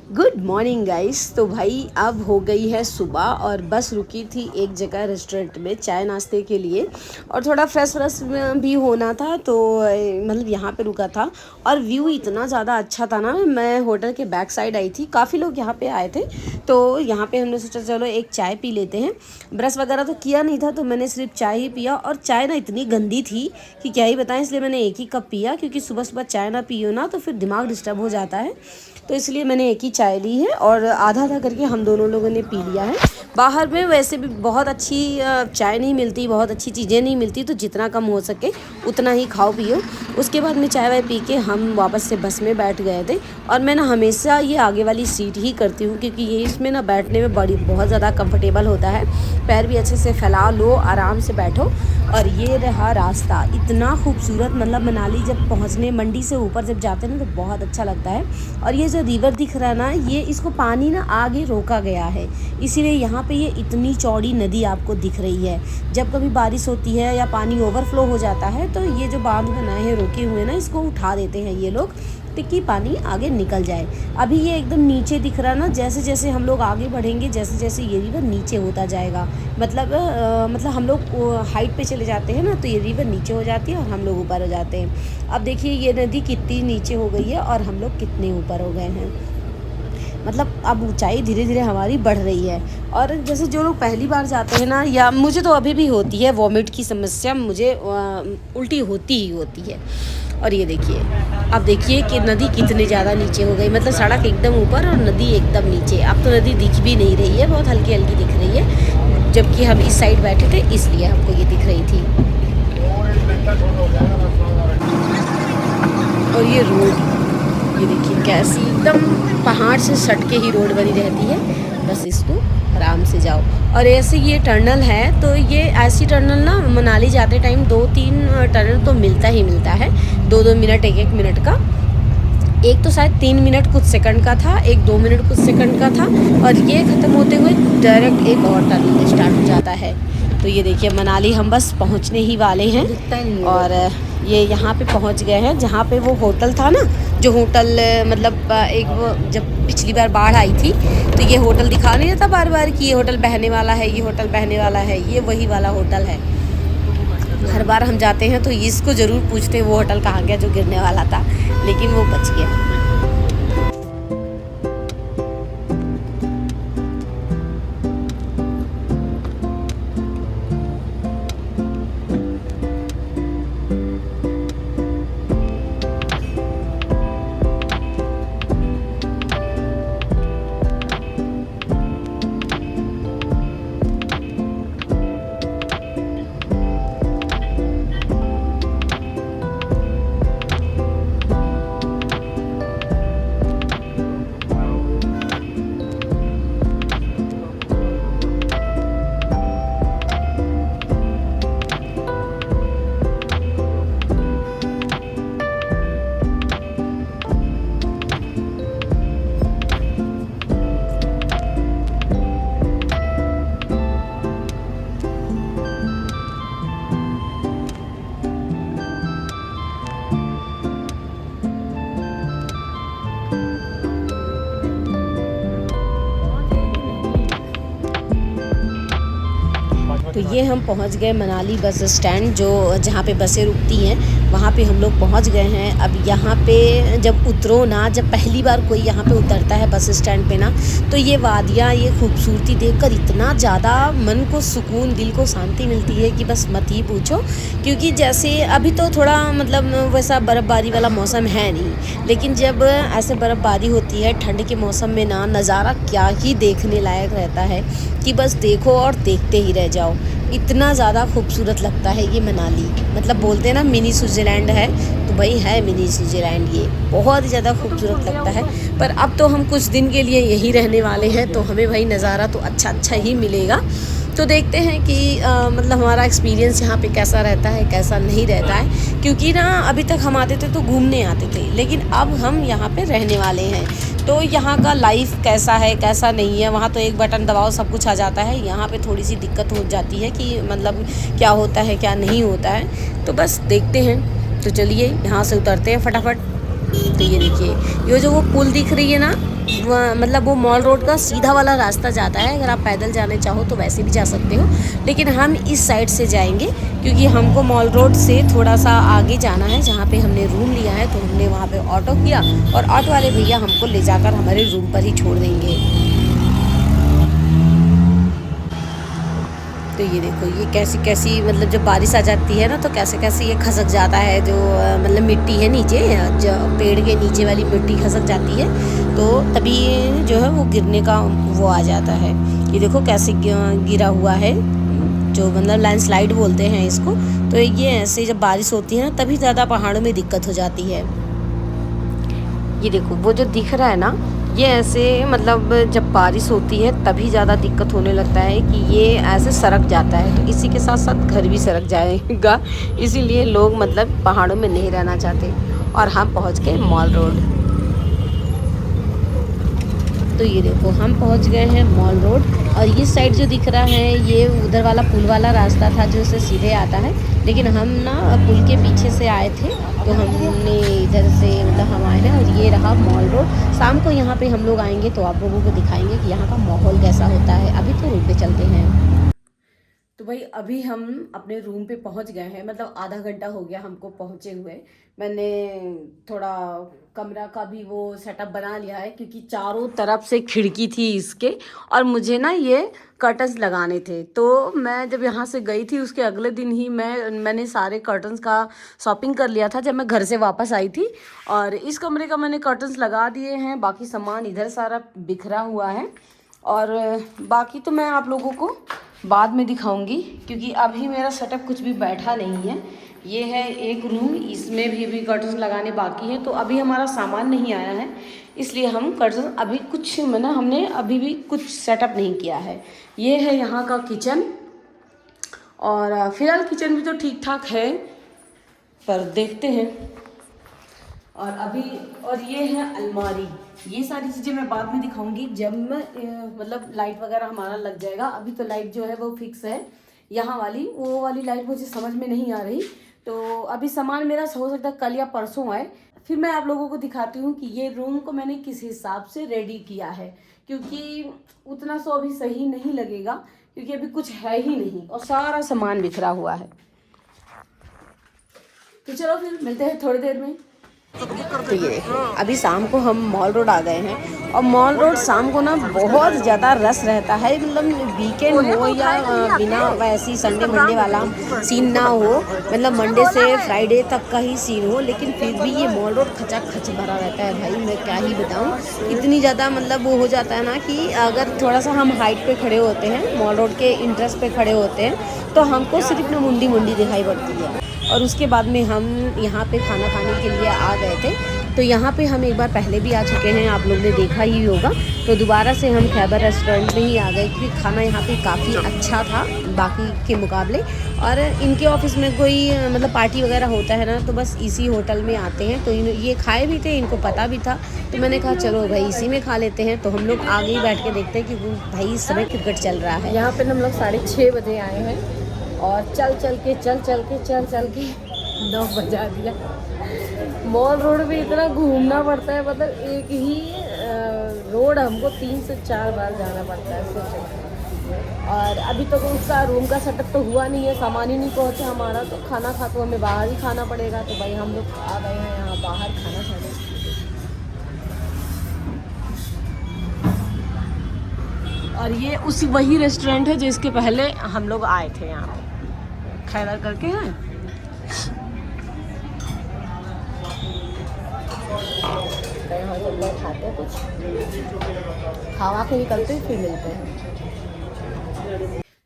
Good morning guys. तो भाई अब हो गई है सुबह और बस रुकी थी एक जगह रेस्टोरेंट में चाय नाश्ते के लिए और थोड़ा फ्रेश फ्रेश भी होना था। तो मतलब यहाँ पे रुका था और व्यू इतना ज़्यादा अच्छा था ना। मैं होटल के बैक साइड आई थी, काफ़ी लोग यहाँ पे आए थे, तो यहाँ पे हमने सोचा चलो एक चाय पी लेते हैं। ब्रश वगैरह तो किया नहीं था, तो मैंने सिर्फ चाय ही पिया और चाय ना इतनी गंदी थी कि क्या ही बताएं। इसलिए मैंने एक ही कप पिया, क्योंकि सुबह सुबह चाय ना पियो ना तो फिर दिमाग डिस्टर्ब हो जाता है। तो इसलिए मैंने एक ही चाय ली है और आधा आधा करके हम दोनों लोगों ने पी लिया है। बाहर में वैसे भी बहुत अच्छी चाय नहीं मिलती, बहुत अच्छी चीज़ें नहीं मिलती, तो जितना कम हो सके उतना ही खाओ पियो। उसके बाद में चाय वाय पी के हम वापस से बस में बैठ गए थे। और मैं ना हमेशा ये आगे वाली सीट ही करती हूँ, क्योंकि ये इसमें ना बैठने में बहुत ज़्यादा कंफर्टेबल होता है। पैर भी अच्छे से फैला लो, आराम से बैठो। और ये रहा रास्ता, इतना खूबसूरत, मतलब मनाली जब पहुँचने मंडी से ऊपर जब जाते हैं ना तो बहुत अच्छा लगता है। और ये जो रिवर दिख रहा है ना, ये इसको पानी ना आगे रोका गया है, इसीलिए यहाँ पे ये इतनी चौड़ी नदी आपको दिख रही है। जब कभी बारिश होती है या पानी ओवरफ्लो हो जाता है तो ये जो बांध बनाए हैं रोके हुए ना, इसको उठा देते हैं ये लोग ताकि पानी आगे निकल जाए। अभी ये एकदम नीचे दिख रहा ना, जैसे जैसे हम लोग आगे बढ़ेंगे जैसे जैसे ये रिवर नीचे होता जाएगा, मतलब हम लोग हाइट पे चले जाते हैं ना तो ये रिवर नीचे हो जाती है और हम लोग ऊपर हो जाते हैं। अब देखिए ये नदी कितनी नीचे हो गई है और हम लोग कितने ऊपर हो गए हैं। मतलब अब ऊंचाई धीरे धीरे हमारी बढ़ रही है। और जैसे जो लोग पहली बार जाते हैं ना, या मुझे तो अभी भी होती है वॉमिट की समस्या, मुझे उल्टी होती ही होती है। और ये देखिए, अब देखिए कि नदी कितने ज़्यादा नीचे हो गई, मतलब सड़क एकदम ऊपर और नदी एकदम नीचे। अब तो नदी दिख भी नहीं रही है, बहुत हल्की हल्की दिख रही है, जबकि हम इस साइड बैठे थे इसलिए हमको ये दिख रही थी। और ये रोड, ये देखिए कैसी एकदम पहाड़ से सट के ही रोड बनी रहती है, बस इसको आराम से जाओ। और ऐसे ये टनल है, तो ये ऐसी टनल ना मनाली जाते टाइम 2-3 टनल तो मिलता ही मिलता है, 2-2 मिनट 1-1 मिनट का। एक तो शायद 3 मिनट कुछ सेकंड का था, एक 2 मिनट कुछ सेकंड का था, और ये ख़त्म होते हुए डायरेक्ट एक और टनल स्टार्ट हो जाता है। तो ये देखिए मनाली हम बस पहुंचने ही वाले हैं और ये यहाँ पे पहुंच गए हैं जहाँ पे वो होटल था ना, जो होटल मतलब एक वो जब पिछली बार बाढ़ आई थी तो ये होटल दिखा नहीं रहता बार बार कि ये होटल बहने वाला है, ये होटल बहने वाला है, ये वही वाला होटल है। हर बार हम जाते हैं तो इसको ज़रूर पूछते हैं वो होटल कहाँ गया जो गिरने वाला था, लेकिन वो बच गया। तो ये हम पहुंच गए मनाली बस स्टैंड, जो जहाँ पे बसें रुकती हैं वहाँ पे हम लोग पहुंच गए हैं। अब यहाँ पे जब उतरो ना, जब पहली बार कोई यहाँ पे उतरता है बस स्टैंड पे ना, तो ये वादियाँ, ये खूबसूरती देखकर इतना ज़्यादा मन को सुकून, दिल को शांति मिलती है कि बस मत ही पूछो। क्योंकि जैसे अभी तो थोड़ा मतलब वैसा बर्फ़बारी वाला मौसम है नहीं, लेकिन जब ऐसे बर्फ़बारी होती है ठंड के मौसम में ना, नज़ारा क्या ही देखने लायक रहता है कि बस देखो और देखते ही रह जाओ। इतना ज़्यादा खूबसूरत लगता है ये मनाली, मतलब बोलते हैं ना मिनी स्विट्ज़रलैंड है, तो भाई है मिनी स्विट्ज़रलैंड। ये बहुत ही ज़्यादा खूबसूरत लगता है। पर अब तो हम कुछ दिन के लिए यहीं रहने वाले हैं, तो हमें भाई नज़ारा तो अच्छा ही मिलेगा। तो देखते हैं कि मतलब हमारा एक्सपीरियंस यहाँ पे कैसा रहता है, कैसा नहीं रहता है। क्योंकि ना अभी तक हम आते थे तो घूमने आते थे, लेकिन अब हम यहाँ पे रहने वाले हैं, तो यहाँ का लाइफ कैसा है कैसा नहीं है, वहाँ तो एक बटन दबाओ सब कुछ आ जाता है। यहाँ पे थोड़ी सी दिक्कत हो जाती है कि मतलब क्या होता है क्या नहीं होता है। तो बस देखते हैं। तो चलिए यहाँ से उतरते हैं फटाफट। तो ये देखिए, ये जो वो पुल दिख रही है ना, मतलब वो मॉल रोड का सीधा वाला रास्ता जाता है। अगर आप पैदल जाने चाहो तो वैसे भी जा सकते हो, लेकिन हम इस साइड से जाएंगे क्योंकि हमको मॉल रोड से थोड़ा सा आगे जाना है, जहाँ पे हमने रूम लिया है। तो हमने वहाँ पे ऑटो किया और ऑटो वाले भैया हमको ले जाकर हमारे रूम पर ही छोड़ देंगे। तो ये देखो, ये कैसी कैसी मतलब जब बारिश आ जाती है ना तो कैसे कैसे ये खसक जाता है, जो मतलब मिट्टी है नीचे, जो पेड़ के नीचे वाली मिट्टी खसक जाती है, तो तभी जो है वो गिरने का वो आ जाता है। ये देखो कैसे गिरा हुआ है, जो मतलब लैंडस्लाइड बोलते हैं इसको। तो ये ऐसे जब बारिश होती है ना तभी ज़्यादा पहाड़ों में दिक्कत हो जाती है। ये देखो वो जो दिख रहा है ना, ये ऐसे मतलब जब बारिश होती है तभी ज़्यादा दिक्कत होने लगता है कि ये ऐसे सरक जाता है। तो इसी के साथ साथ घर भी सरक जाएगा, इसीलिए लोग मतलब पहाड़ों में नहीं रहना चाहते। और हम पहुंच गए मॉल रोड। तो ये देखो हम पहुंच गए हैं मॉल रोड, और ये साइड जो दिख रहा है ये उधर वाला पुल वाला रास्ता था जो से सीधे आता है, लेकिन हम ना पुल के पीछे से आए थे, तो हमने इधर से मतलब हम आए हैं। और ये रहा मॉल रोड। शाम को यहाँ पे हम लोग आएंगे तो आप लोगों को दिखाएंगे कि यहाँ का माहौल कैसा होता है। अभी तो रूम पे चलते हैं। तो भाई अभी हम अपने रूम पे पहुंच गए हैं, मतलब आधा घंटा हो गया हमको पहुंचे हुए। मैंने थोड़ा कमरा का भी वो सेटअप बना लिया है क्योंकि चारों तरफ से खिड़की थी इसके, और मुझे ना ये कर्टन्स लगाने थे। तो मैं जब यहाँ से गई थी उसके अगले दिन ही मैंने सारे कर्टन्स का शॉपिंग कर लिया था जब मैं घर से वापस आई थी। और इस कमरे का मैंने कर्टन्स लगा दिए हैं, बाकी सामान इधर सारा बिखरा हुआ है। और बाकी तो मैं आप लोगों को बाद में दिखाऊंगी क्योंकि अभी मेरा सेटअप कुछ भी बैठा नहीं है। ये है एक रूम, इसमें भी कर्टन्स लगाने बाकी हैं, तो अभी हमारा सामान नहीं आया है, इसलिए हम कर्टन अभी कुछ मतलब हमने अभी भी कुछ सेटअप नहीं किया है। ये है यहाँ का किचन, और फिलहाल किचन भी तो ठीक ठाक है, पर देखते हैं। और अभी और ये है अलमारी। ये सारी चीज़ें मैं बाद में दिखाऊंगी जब मैं मतलब लाइट वगैरह हमारा लग जाएगा। अभी तो लाइट जो है वो फिक्स है, यहाँ वाली, वो वाली लाइट मुझे समझ में नहीं आ रही। तो अभी सामान मेरा हो सकता है कल या परसों आए, फिर मैं आप लोगों को दिखाती हूँ कि ये रूम को मैंने किस हिसाब से रेडी किया है, क्योंकि उतना सो अभी सही नहीं लगेगा क्योंकि अभी कुछ है ही नहीं और सारा सामान बिखरा हुआ है। तो चलो फिर मिलते हैं थोड़ी देर में। तो ये अभी शाम को हम मॉल रोड आ गए हैं, और मॉल रोड शाम को ना बहुत ज़्यादा रश रहता है, मतलब वीकेंड हो या बिना वैसी संडे मंडे वाला सीन ना हो, मतलब मंडे से फ्राइडे तक का ही सीन हो, लेकिन फिर भी ये मॉल रोड खचा खच भरा रहता है। भाई मैं क्या ही बताऊँ, इतनी ज़्यादा मतलब वो हो जाता है ना कि अगर थोड़ा सा हम हाइट पे खड़े होते हैं, मॉल रोड के इंट्रेंस पे खड़े होते हैं, तो हमको सिर्फ ना मुंडी मुंडी दिखाई पड़ती है। और उसके बाद में हम यहाँ पे खाना खाने के लिए आ गए थे। तो यहाँ पे हम एक बार पहले भी आ चुके हैं, आप लोग ने देखा ही होगा। तो दोबारा से हम खैबर रेस्टोरेंट में ही आ गए क्योंकि खाना यहाँ पे काफ़ी अच्छा था बाकी के मुकाबले। और इनके ऑफिस में कोई मतलब पार्टी वगैरह होता है ना तो बस इसी होटल में आते हैं। तो ये खाए भी थे, इनको पता भी था, तो मैंने कहा चलो भाई इसी में खा लेते हैं। तो हम लोग आगे ही बैठ के देखते हैं कि भाई इस समय क्रिकेट चल रहा है। यहाँ पर हम लोग 6:30 बजे आए हैं, और चल चल के 9 बजा दिया। मॉल रोड भी इतना घूमना पड़ता है, मतलब एक ही रोड हमको 3 से 4 बार जाना पड़ता है, सोचो। और अभी तो उसका रूम का सेटअप तो हुआ नहीं है, सामान ही नहीं पहुंचा हमारा, तो खाना खा तो हमें बाहर ही खाना पड़ेगा। तो भाई हम लोग आ गए हैं यहाँ बाहर खाना खाने। और ये उसी वही रेस्टोरेंट है जिसके पहले हम लोग आए थे, यहाँ पे खैबर करके हैं। यहाँ सब लोग खाते हैं, कुछ खावा के निकलते हैं, फिर मिलते हैं।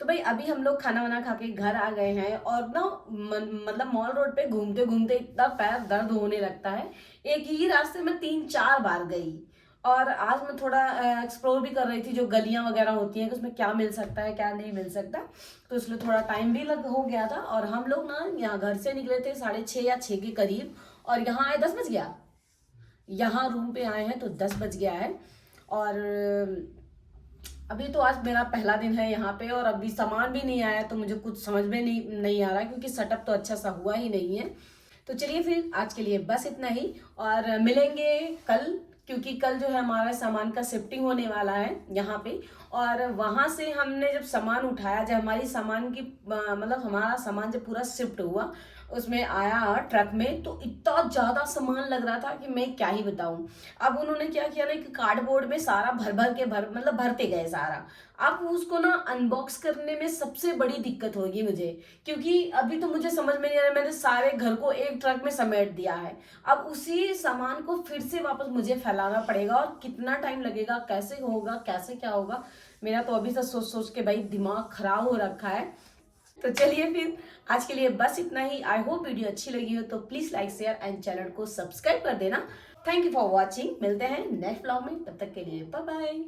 तो भाई अभी हम लोग खाना वाना खा के घर आ गए हैं, और ना मतलब मॉल रोड पे घूमते घूमते इतना पैर दर्द होने लगता है। एक ही रास्ते में 3-4 बार गई, और आज मैं थोड़ा एक्सप्लोर भी कर रही थी जो गलियां वगैरह होती हैं कि उसमें क्या मिल सकता है क्या नहीं मिल सकता, तो इसलिए थोड़ा टाइम भी हो गया था। और हम लोग ना यहाँ घर से निकले थे 6:30 या 6 के करीब, और यहाँ आए 10 बज गया। यहाँ रूम पे आए हैं तो 10 बज गया है। और अभी तो आज मेरा पहला दिन है यहाँ पे, और अभी सामान भी नहीं आया, तो मुझे कुछ समझ में नहीं आ रहा क्योंकि सेटअप तो अच्छा सा हुआ ही नहीं है। तो तो चलिए फिर आज के लिए बस इतना ही, और मिलेंगे कल, क्योंकि कल जो है हमारा सामान का शिफ्टिंग होने वाला है यहाँ पे। और वहाँ से हमने जब सामान उठाया, जब हमारी सामान की मतलब हमारा सामान जब पूरा शिफ्ट हुआ, उसमें आया ट्रक में, तो इतना ज़्यादा सामान लग रहा था कि मैं क्या ही बताऊँ। अब उन्होंने क्या किया ना कि कार्डबोर्ड में सारा भर भर के मतलब भरते गए सारा। अब उसको ना अनबॉक्स करने में सबसे बड़ी दिक्कत होगी मुझे, क्योंकि अभी तो मुझे समझ में नहीं आ रहा, मैंने सारे घर को एक ट्रक में समेट दिया है, अब उसी सामान को फिर से वापस मुझे फैलाना पड़ेगा, और कितना टाइम लगेगा, कैसे होगा, कैसे क्या होगा, मेरा तो अभी से सोच सोच के भाई दिमाग खराब हो रखा है। तो चलिए फिर आज के लिए बस इतना ही। आई होप वीडियो अच्छी लगी हो तो please like share and channel को सब्सक्राइब कर देना। थैंक यू फॉर वॉचिंग, मिलते हैं नेक्स्ट ब्लॉग में, तब तक के लिए बाय बाय।